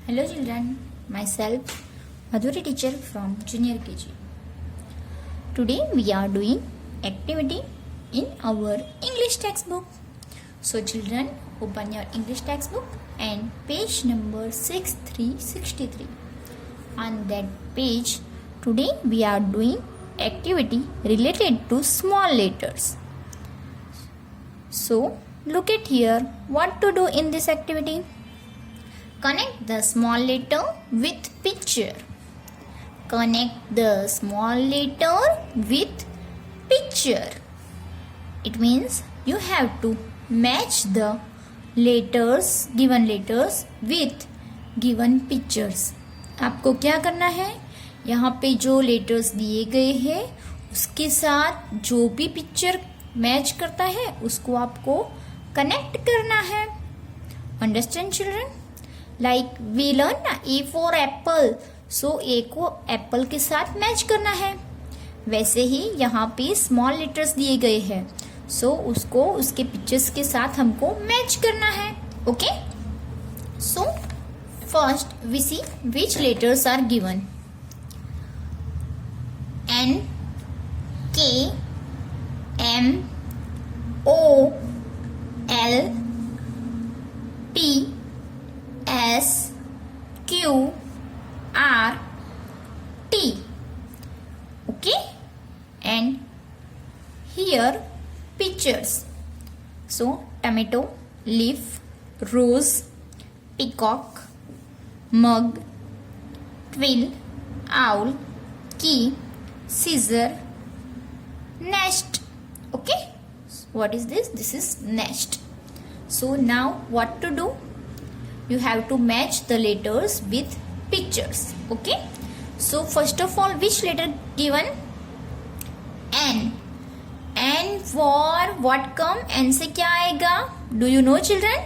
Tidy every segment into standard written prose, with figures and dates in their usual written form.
Hello children, myself Madhuri teacher from junior KG. Today we are doing activity in our English textbook. So children, open your English textbook and page number 6363. On that page, today we are doing activity related to small letters. So look at here what to do in this activity. Connect the small letter with picture. Connect the small letter with picture. It means you have to match the given letters with given pictures. आपको क्या करना है, यहाँ पे जो letters दिए गए हैं उसके साथ जो भी पिक्चर मैच करता है उसको आपको कनेक्ट करना है. Understand children? Like we learn ना ए फॉर एप्पल, सो ए को एप्पल के साथ मैच करना है. वैसे ही यहाँ पे स्मॉल लेटर्स दिए गए हैं, सो उसको उसके पिक्चर्स के साथ हमको मैच करना है. Okay, so first we see which letters are given. N, K, M, O, L, P, S, Q, R, T. Okay, and here pictures. So tomato, leaf, rose, peacock, mug, quill, owl, key, scissor, nest. Okay, what is this? This is nest. So now what to do? You have to match the letters with pictures. Okay, so first of all, which letter given? N. N for what come? N से क्या आएगा? Do you know children?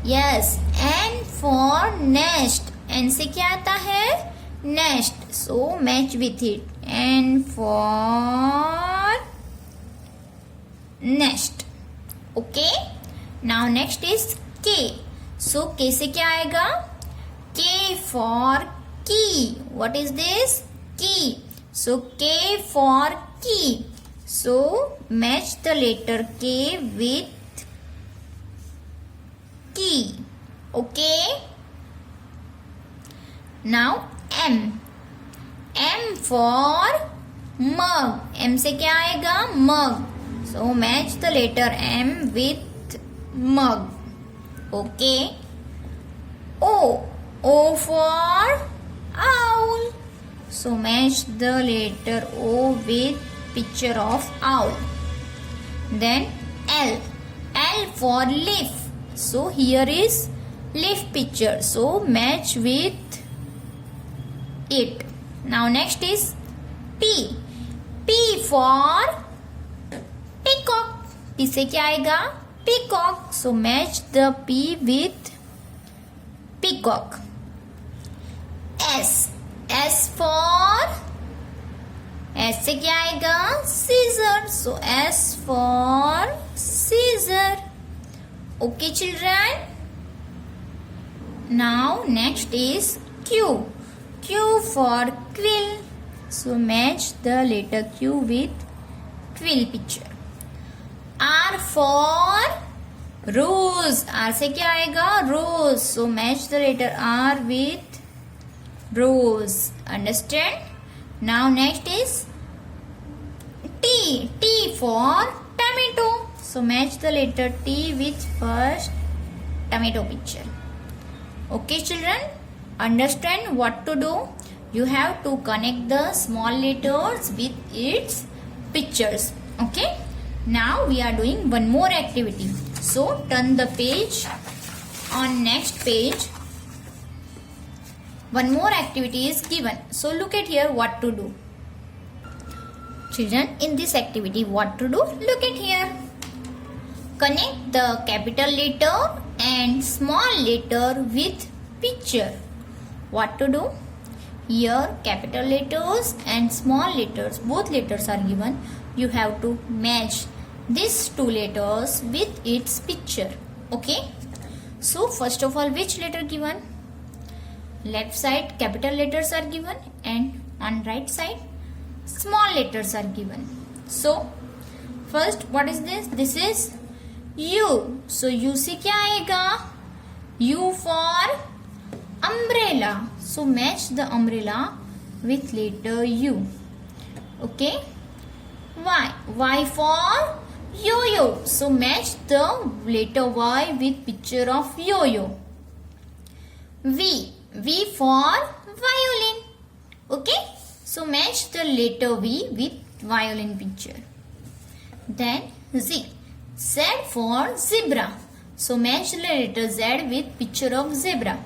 Yes, N for nest. N से क्या आता है? Nest. So match with it. N for nest. Okay. Now next is K. So K से क्या आएगा? K for key. What is this? Key. So K for key. So match the letter K with key. Okay. Now M. M for mug. M से क्या आएगा? Mug. So match the letter M with mug. Okay. O. O for owl. So match the letter O with picture of owl. Then L. L for leaf. So here is leaf picture. So match with it. Now next is P. P for peacock. P से क्या आएगा? Peacock. So match the P with peacock. S. S for S से क्या आएगा? Scissor. So S for scissor. Okay children. Now next is Q. Q for quill. So match the letter Q with quill picture. R for rose. R से क्या आएगा? Rose. So match the letter R with rose. Understand? Now next is T. T for tomato. So match the letter T with first tomato picture. Okay children? Understand what to do? You have to connect the small letters with its pictures. Okay? Now we are doing one more activity. So turn the page. On next page, one more activity is given. So look at here what to do. Children, in this activity what to do? Look at here. Connect the capital letter and small letter with picture. What to do? Here capital letters and small letters, both letters are given. You have to match these two letters with its picture. Okay, So first of all, which letter given? Left side capital letters are given and on right side small letters are given. So first, what is this? This is U. So U से क्या आएगा? U for umbrella. So match the umbrella with letter U. Okay. Y. Y for yo-yo. So match the letter Y with picture of yo-yo. V. V for violin. Okay. So match the letter V with violin picture. Then Z. Z for zebra. So match the letter Z with picture of zebra.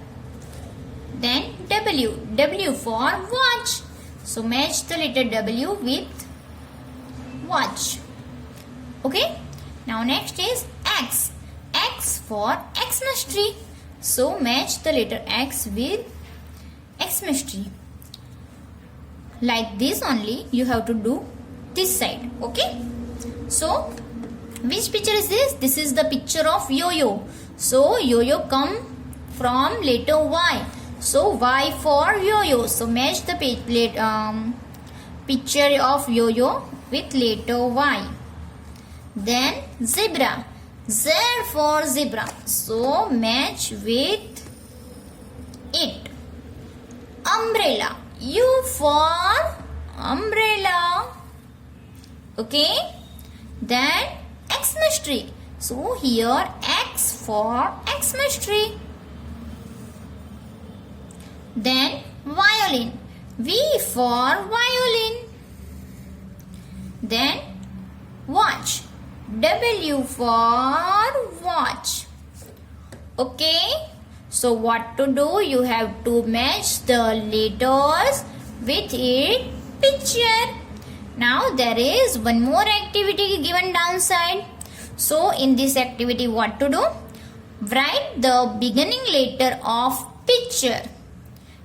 Then W. W for watch. So match the letter W with watch. Okay. Now next is X. X for Xmas tree. So match the letter X with Xmas tree. Like this only you have to do this side. Okay. So which picture is this? This is the picture of yo-yo. So yo-yo come from letter Y. So Y for yo-yo. So match the picture of yo-yo with letter Y. Then zebra. Z for zebra. So match with it. Umbrella. U for umbrella. Okay. Then Xmas tree. So here X for Xmas tree. Then violin. V for violin. Then watch. W for watch. Okay. So what to do? You have to match the letters with its picture. Now there is one more activity given downside. So in this activity what to do? Write the beginning letter of picture.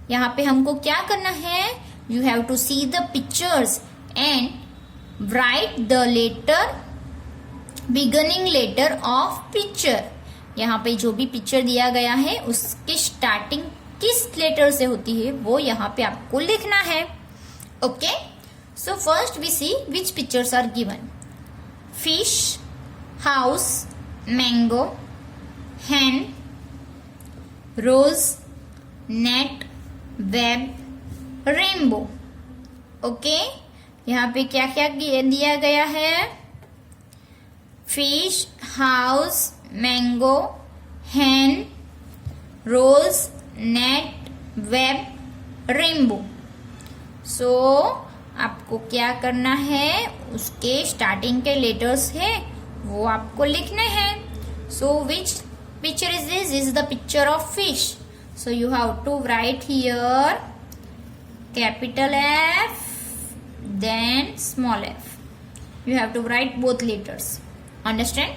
यहाँ पे हमको क्या करना है? You have to see the pictures and write the letter beginning letter of picture. यहाँ पे जो भी पिक्चर दिया गया है उसकी स्टार्टिंग किस लेटर से होती है वो यहाँ पे आपको लिखना है. Okay. So first we see which pictures are given. Fish, house, mango, hen, rose, net, web, rainbow. Okay. यहाँ पे क्या क्या दिया गया है? Fish, house, mango, hen, rose, net, web, rainbow. So आपको क्या करना है? उसके स्टार्टिंग के लेटर्स है वो आपको लिखने हैं. So which picture is this? This is the picture of fish. So you have to write here capital F then small f. You have to write both letters. Understand?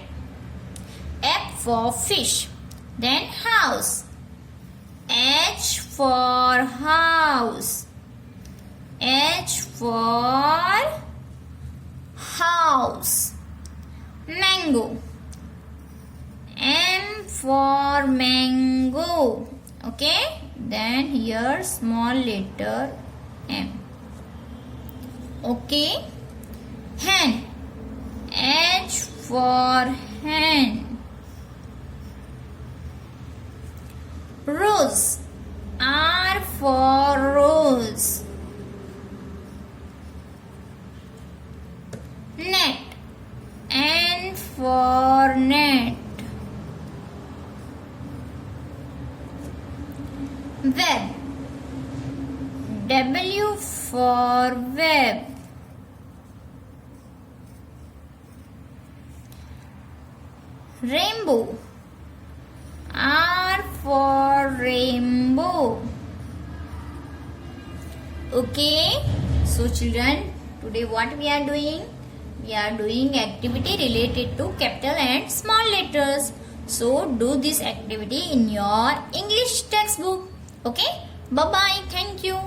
F for fish. Then house. H for house. H for house. Mango. M for mango. Okay. Then here small letter M. Okay. Hen. H for hen. Rose. R for rose. Net. N for net. Web. W for web. Rainbow. R for rainbow. Okay. So children, today what we are doing? We are doing activity related to capital and small letters. So do this activity in your English textbook. Okay. Bye bye. Thank you.